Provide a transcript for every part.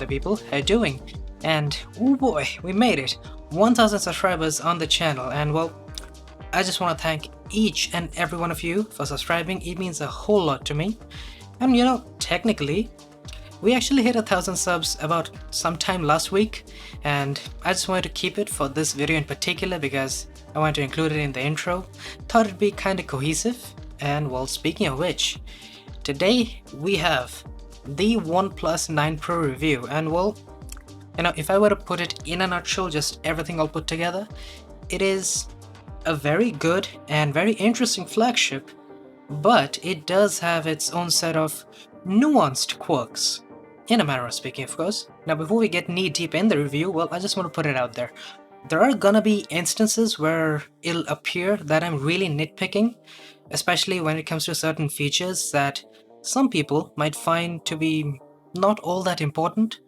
the people? How you doing? And oh boy, we made it! 1000 subscribers on the channel, and well, I just want to thank each and every one of you for subscribing. It means a whole lot to me. And you know, technically, we actually hit 1000 subs about sometime last week, and I just wanted to keep it for this video in particular because I wanted to include it in the intro. Thought it'd be kinda cohesive. And well, speaking of which, today we have the OnePlus 9 Pro review, and well, you know, if I were to put it in a nutshell, just everything all put together, it is a very good and very interesting flagship, but it does have its own set of nuanced quirks, in a manner of speaking, of course. Now, before we get knee deep in the review, well, I just want to put it out there. There are gonna be instances where it'll appear that I'm really nitpicking, especially when it comes to certain features that some people might find to be not all that important.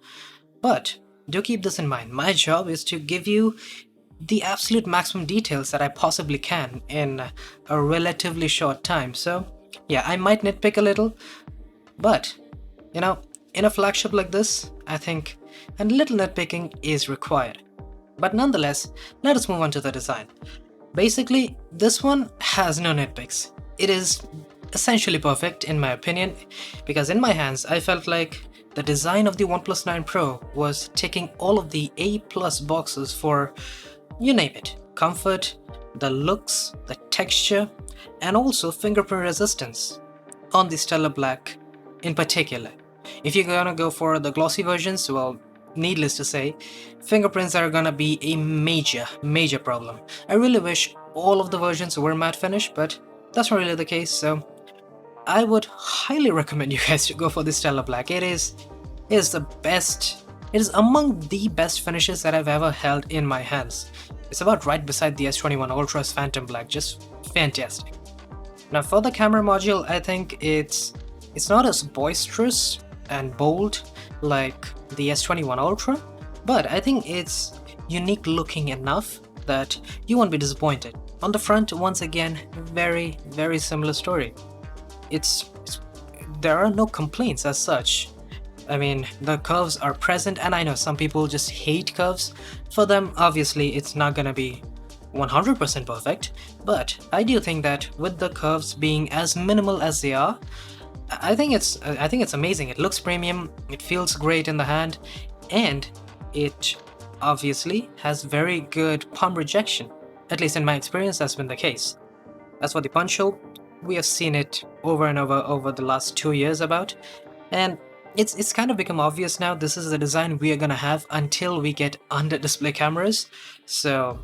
But do keep this in mind. My job is to give you the absolute maximum details that I possibly can in a relatively short time. So yeah, I might nitpick a little, but you know, in a flagship like this, I think a little nitpicking is required. But nonetheless, let us move on to the design. Basically, this one has no nitpicks. It is essentially perfect in my opinion, because in my hands I felt like the design of the OnePlus 9 Pro was ticking all of the A+ boxes for, you name it, comfort, the looks, the texture, and also fingerprint resistance on the Stellar Black in particular. If you're gonna go for the glossy versions, well, needless to say, fingerprints are gonna be a major problem. I really wish all of the versions were matte finish, but that's not really the case, so I would highly recommend you guys to go for the Stellar Black. It is the best, it is among the best finishes that I've ever held in my hands. It's about right beside the S21 Ultra's Phantom Black, just fantastic. Now for the camera module, I think it's not as boisterous and bold like the S21 Ultra, but I think it's unique looking enough that you won't be disappointed. On the front, once again, very similar story. There are no complaints as such. I mean, the curves are present, and I know some people just hate curves. For them, obviously, it's not gonna be 100% perfect, but I do think that with the curves being as minimal as they are, I think it's amazing. It looks premium, it feels great in the hand, and it obviously has very good palm rejection. At least in my experience, that's been the case. As for the punch hole, we have seen it over and over the last 2 years about, and it's kind of become obvious now. This is the design we are gonna have until we get under display cameras. So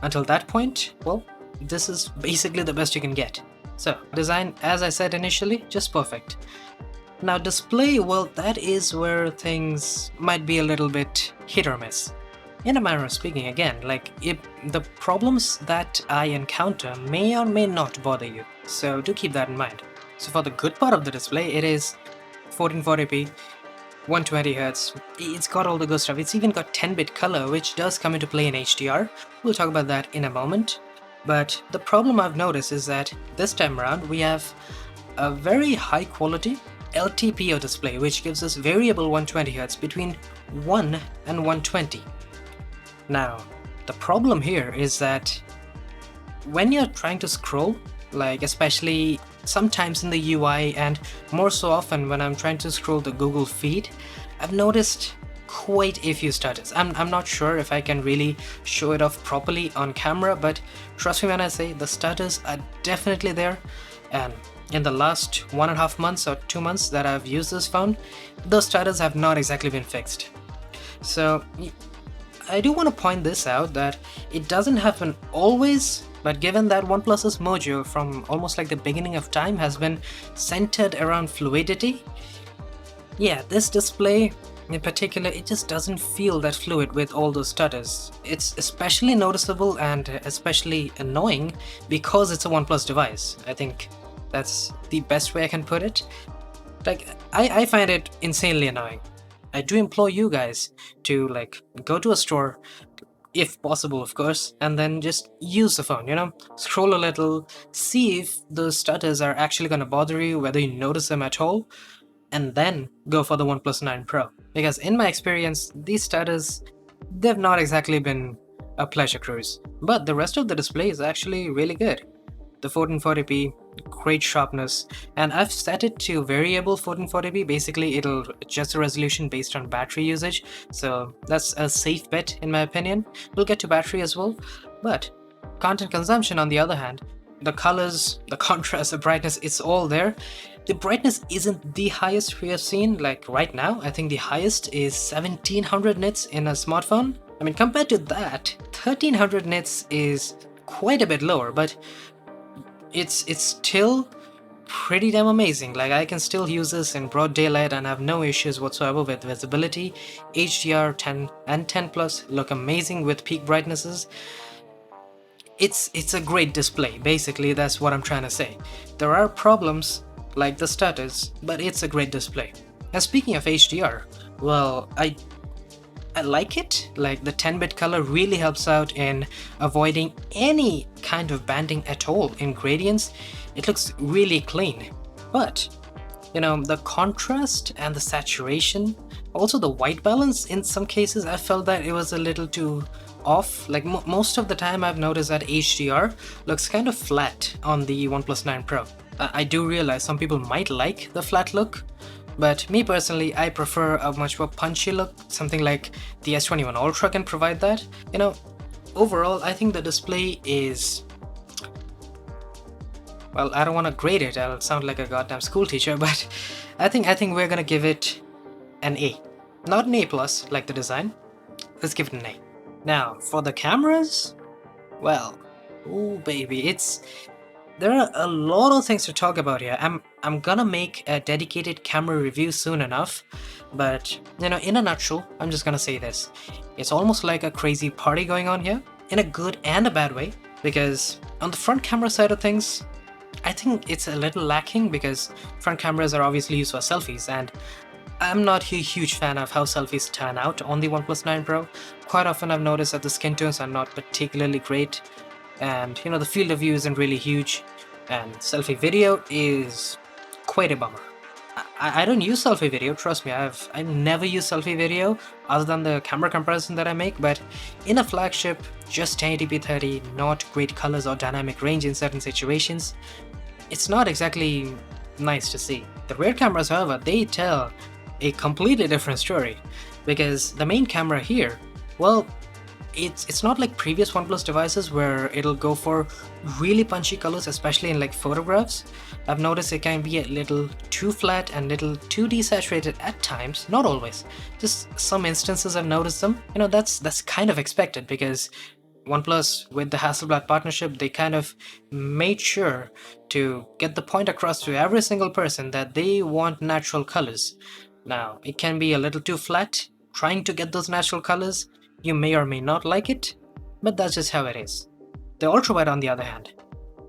until that point, well, this is basically the best you can get. So design, as I said initially, just perfect. Now display, well, that is where things might be a little bit hit or miss. In a manner of speaking, again, like the problems that I encounter may or may not bother you, so do keep that in mind. So for the good part of the display, it is 1440p, 120Hz, it's got all the good stuff. It's even got 10-bit color, which does come into play in HDR. We'll talk about that in a moment. But the problem I've noticed is that this time around we have a very high quality LTPO display, which gives us variable 120Hz between 1 and 120. Now, the problem here is that when you're trying to scroll, like especially sometimes in the UI and more so often when I'm trying to scroll the Google feed, I've noticed quite a few stutters. I'm not sure if I can really show it off properly on camera, but trust me when I say the stutters are definitely there. And in the last 1.5 months or 2 months that I've used this phone, those stutters have not exactly been fixed. So I do want to point this out, that it doesn't happen always, but given that OnePlus's mojo from almost like the beginning of time has been centered around fluidity, yeah, this display in particular, it just doesn't feel that fluid with all those stutters. It's especially noticeable and especially annoying because it's a OnePlus device. I think that's the best way I can put it. Like, I find it insanely annoying. I do implore you guys to like go to a store, if possible of course, and then just use the phone, you know, scroll a little, see if the stutters are actually gonna bother you, whether you notice them at all. and then go for the OnePlus 9 Pro. Because in my experience, these stutters, they've not exactly been a pleasure cruise. But the rest of the display is actually really good. The 1440p, great sharpness, and I've set it to variable 1440p. Basically, it'll adjust the resolution based on battery usage, so that's a safe bet in my opinion. We'll get to battery as well, but content consumption on the other hand, the colors, the contrast, the brightness, it's all there. The brightness isn't the highest we have seen, like right now. I think the highest is 1700 nits in a smartphone. I mean, compared to that, 1300 nits is quite a bit lower, but it's still pretty damn amazing. Like, I can still use this in broad daylight and have no issues whatsoever with visibility. HDR 10 and 10 plus look amazing with peak brightnesses. It's a great display, basically. That's what I'm trying to say. There are problems like the stutters, but it's a great display. And speaking of HDR, well, I like it. Like, the 10-bit color really helps out in avoiding any kind of banding at all in gradients. It looks really clean. But, you know, the contrast and the saturation, also the white balance, in some cases I felt that it was a little too off. Like, most of the time I've noticed that HDR looks kind of flat on the OnePlus 9 Pro. I do realize some people might like the flat look, but me personally, I prefer a much more punchy look, something like the S21 Ultra can provide that. You know, overall, I think the display is... well, I don't want to grade it, I'll sound like a goddamn school teacher, but I think we're gonna give it an A. Not an A+, like the design. Let's give it an A. Now, for the cameras, well, ooh baby, there are a lot of things to talk about here. I'm gonna make a dedicated camera review soon enough, but you know, in a nutshell, I'm just gonna say this. It's almost like a crazy party going on here, in a good and a bad way, because on the front camera side of things, I think it's a little lacking because front cameras are obviously used for selfies, and I'm not a huge fan of how selfies turn out on the OnePlus 9 Pro. Quite often I've noticed that the skin tones are not particularly great, and you know, the field of view isn't really huge, and selfie video is quite a bummer. I don't use selfie video, trust me. I never use selfie video other than the camera comparison that I make, but in a flagship, just 1080p 30, not great colors or dynamic range in certain situations, it's not exactly nice to see. The rear cameras, however, they tell a completely different story, because the main camera here, well, it's not like previous OnePlus devices where it'll go for really punchy colors, especially in like photographs. I've noticed it can be a little too flat and little too desaturated at times, not always. Just some instances I've noticed them. You know, that's kind of expected because OnePlus, with the Hasselblad partnership, they kind of made sure to get the point across to every single person that they want natural colors. Now, it can be a little too flat, trying to get those natural colors. You may or may not like it, but that's just how it is. The ultrawide on the other hand,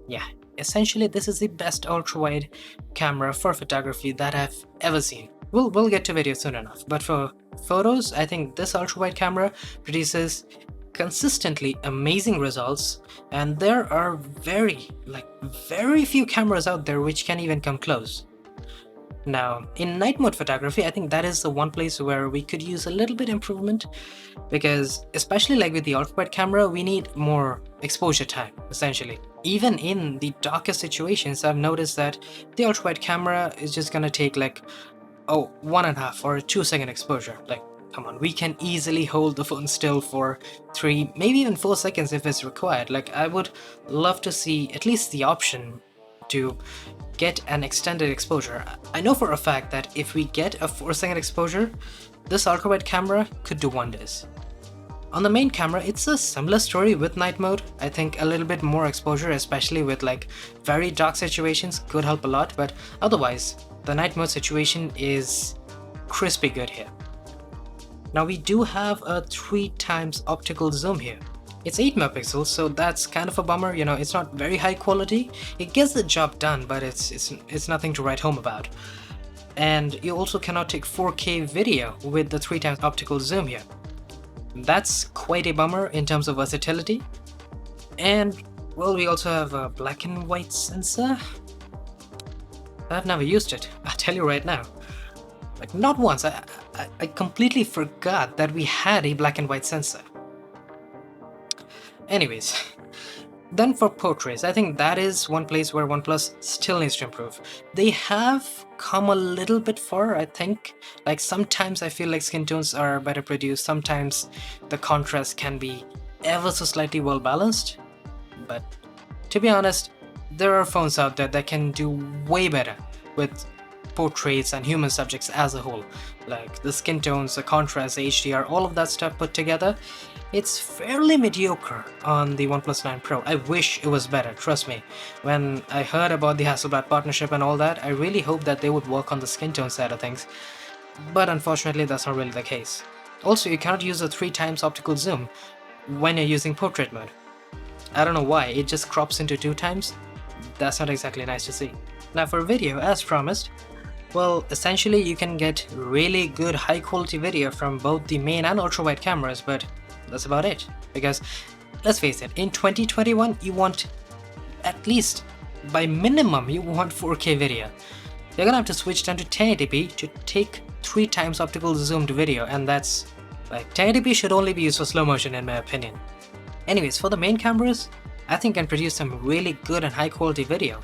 yeah, essentially this is the best ultrawide camera for photography that I've ever seen. We'll get to video soon enough, but for photos, I think this ultrawide camera produces consistently amazing results, and there are very few cameras out there which can even come close. Now, in night mode photography, I think that is the one place where we could use a little bit improvement, because especially like with the ultrawide camera, we need more exposure time, essentially. Even in the darkest situations, I've noticed that the ultrawide camera is just gonna take like, 1.5 or 2 second exposure. Like, come on, we can easily hold the phone still for 3, maybe even 4 seconds if it's required. Like, I would love to see at least the option to get an extended exposure. I know for a fact that if we get a 4-second exposure, this ultrawide camera could do wonders. On the main camera, it's a similar story with night mode. I think a little bit more exposure, especially with like very dark situations, could help a lot, but otherwise, the night mode situation is crispy good here. Now we do have a 3x optical zoom here. It's 8 megapixels, so that's kind of a bummer. You know, it's not very high quality. It gets the job done, but it's nothing to write home about. And you also cannot take 4K video with the 3x optical zoom here. That's quite a bummer in terms of versatility. And well, we also have a black and white sensor. I've never used it, I'll tell you right now. Like, not once. I completely forgot that we had a black and white sensor. Anyways, then for portraits, I think that is one place where OnePlus still needs to improve. They have come a little bit far, I think. Like, sometimes I feel like skin tones are better produced, sometimes the contrast can be ever so slightly well balanced. But to be honest, there are phones out there that can do way better with portraits and human subjects as a whole. Like the skin tones, the contrast, the HDR, all of that stuff put together, it's fairly mediocre on the OnePlus 9 Pro. I wish it was better, trust me. When I heard about the Hasselblad partnership and all that, I really hoped that they would work on the skin tone side of things. But unfortunately, that's not really the case. Also, you cannot use a 3 times optical zoom when you're using portrait mode. I don't know why, it just crops into 2 times. That's not exactly nice to see. Now for video, as promised, well, essentially you can get really good high quality video from both the main and ultra wide cameras, but that's about it. Because let's face it, in 2021 you want, at least by minimum, you want 4K video. You're gonna have to switch down to 1080p to take 3 times optical zoomed video, and that's like 1080p should only be used for slow motion in my opinion. Anyways, for the main cameras, I think can produce some really good and high quality video.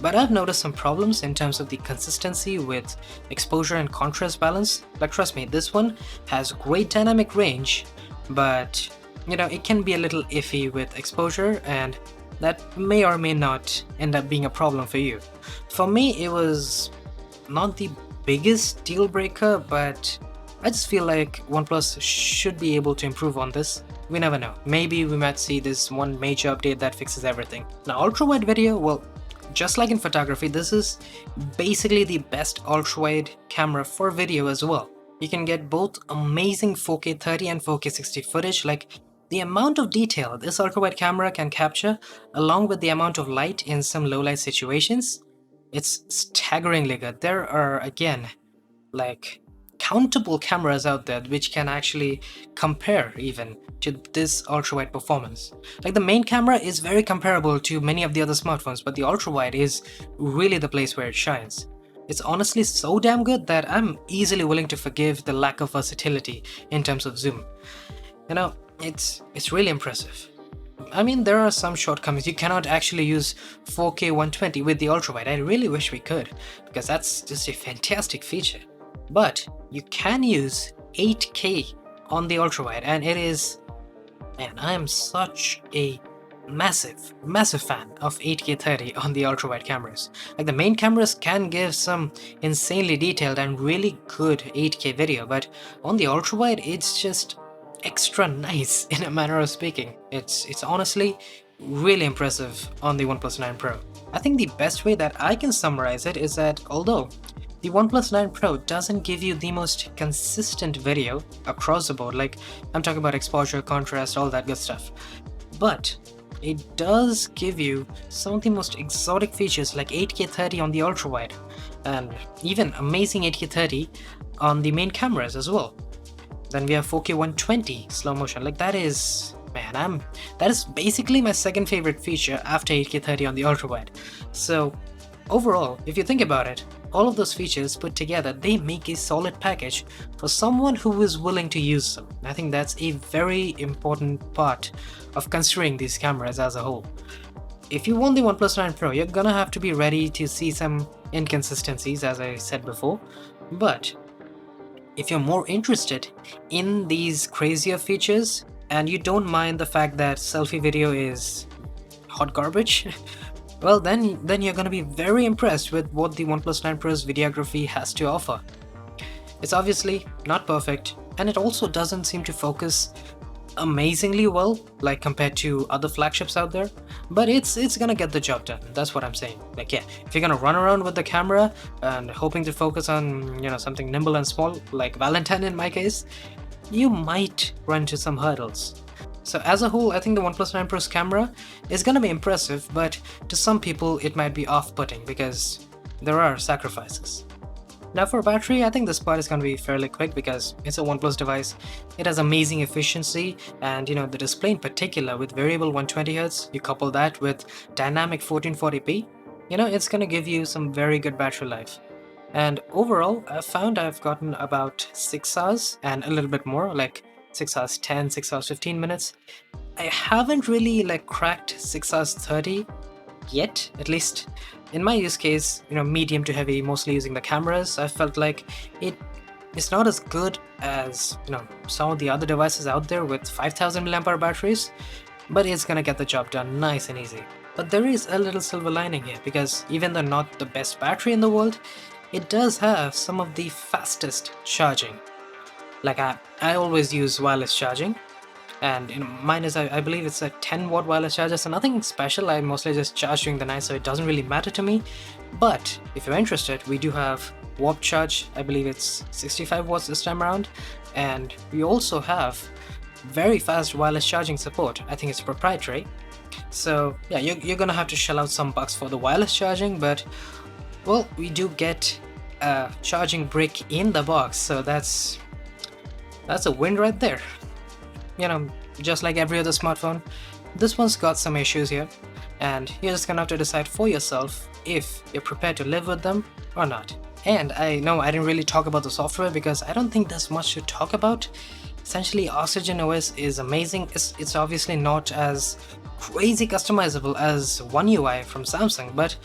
But I've noticed some problems in terms of the consistency with exposure and contrast balance. Like, trust me, this one has great dynamic range, but you know, it can be a little iffy with exposure, and that may or may not end up being a problem for you. For me, it was not the biggest deal breaker, but I just feel like OnePlus should be able to improve on this. We never know. Maybe we might see this one major update that fixes everything. Now, ultra-wide video, well, just like in photography, this is basically the best ultra-wide camera for video as well. You can get both amazing 4K 30 and 4K 60 footage. Like, the amount of detail this ultra-wide camera can capture, along with the amount of light in some low-light situations, it's staggeringly good. There are, again, like, countable cameras out there which can actually compare even to this ultra-wide performance. Like, the main camera is very comparable to many of the other smartphones, but the ultra-wide is really the place where it shines. It's honestly so damn good that I'm easily willing to forgive the lack of versatility in terms of zoom. You know, it's really impressive. I mean, there are some shortcomings. You cannot actually use 4K 120 with the ultra-wide. I really wish we could, because that's just a fantastic feature. But you can use 8K on the ultra-wide, and it is, man, I am such a massive fan of 8K 30 on the ultra-wide cameras. Like, the main cameras can give some insanely detailed and really good 8K video, but on the ultra-wide it's just extra nice in a manner of speaking. It's honestly really impressive on the OnePlus 9 Pro. I think the best way that I can summarize it is that although the OnePlus 9 Pro doesn't give you the most consistent video across the board, like I'm talking about exposure, contrast, all that good stuff, but it does give you some of the most exotic features like 8K 30 on the ultra-wide, and even amazing 8K 30 on the main cameras as well. Then we have 4K 120 slow motion. Like, that is, man, that is basically my second favorite feature after 8K 30 on the ultra-wide. So overall, if you think about it, all of those features put together, they make a solid package for someone who is willing to use them. I think that's a very important part of considering these cameras as a whole. If you want the OnePlus 9 Pro, you're gonna have to be ready to see some inconsistencies, as I said before, but if you're more interested in these crazier features and you don't mind the fact that selfie video is hot garbage, well, then you're gonna be very impressed with what the OnePlus 9 Pro's videography has to offer. It's obviously not perfect, and it also doesn't seem to focus amazingly well, like compared to other flagships out there, but it's gonna get the job done. That's what I'm saying. Like, yeah, if you're gonna run around with the camera and hoping to focus on, you know, something nimble and small, like Valentine in my case, you might run into some hurdles. So as a whole, I think the OnePlus 9 Pro's camera is gonna be impressive, but to some people it might be off-putting because there are sacrifices. Now for battery, I think this part is going to be fairly quick because it's a OnePlus device. It has amazing efficiency, and you know, the display in particular with variable 120Hz, you couple that with dynamic 1440p, you know, it's going to give you some very good battery life. And overall, I found I've gotten about 6 hours and a little bit more, like 6 hours 10, 6 hours 15 minutes. I haven't really like cracked 6 hours 30 yet, at least in my use case, medium to heavy, mostly using the cameras. I felt like it's not as good as some of the other devices out there with 5000 mAh batteries, but it's gonna get the job done nice and easy. But there is a little silver lining here, because even though not the best battery in the world, it does have some of the fastest charging. Like I always use wireless charging, and mine is, I believe it's a 10-watt wireless charger, so nothing special. I mostly just charge during the night, so it doesn't really matter to me. But if you're interested, we do have warp charge. I believe it's 65 watts this time around, and we also have very fast wireless charging support. I think it's proprietary. So yeah, you're gonna have to shell out some bucks for the wireless charging, but well, we do get a charging brick in the box, so that's a win right there. Just like every other smartphone, this one's got some issues here, and you're just gonna have to decide for yourself if you're prepared to live with them or not. And I know I didn't really talk about the software because I don't think there's much to talk about. Essentially, Oxygen OS is amazing. It's obviously not as crazy customizable as One UI from Samsung, but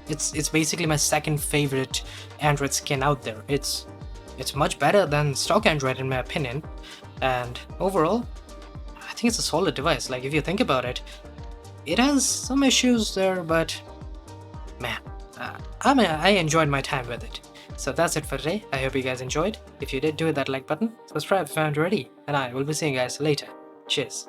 it's basically my second favorite Android skin out there. It's much better than stock Android in my opinion, and overall, I think it's a solid device. Like, if you think about it, it has some issues there, but man, I enjoyed my time with it. So that's it for today. I hope you guys enjoyed. If you did, do hit that like button, subscribe if you haven't already, and I will be seeing you guys later. Cheers.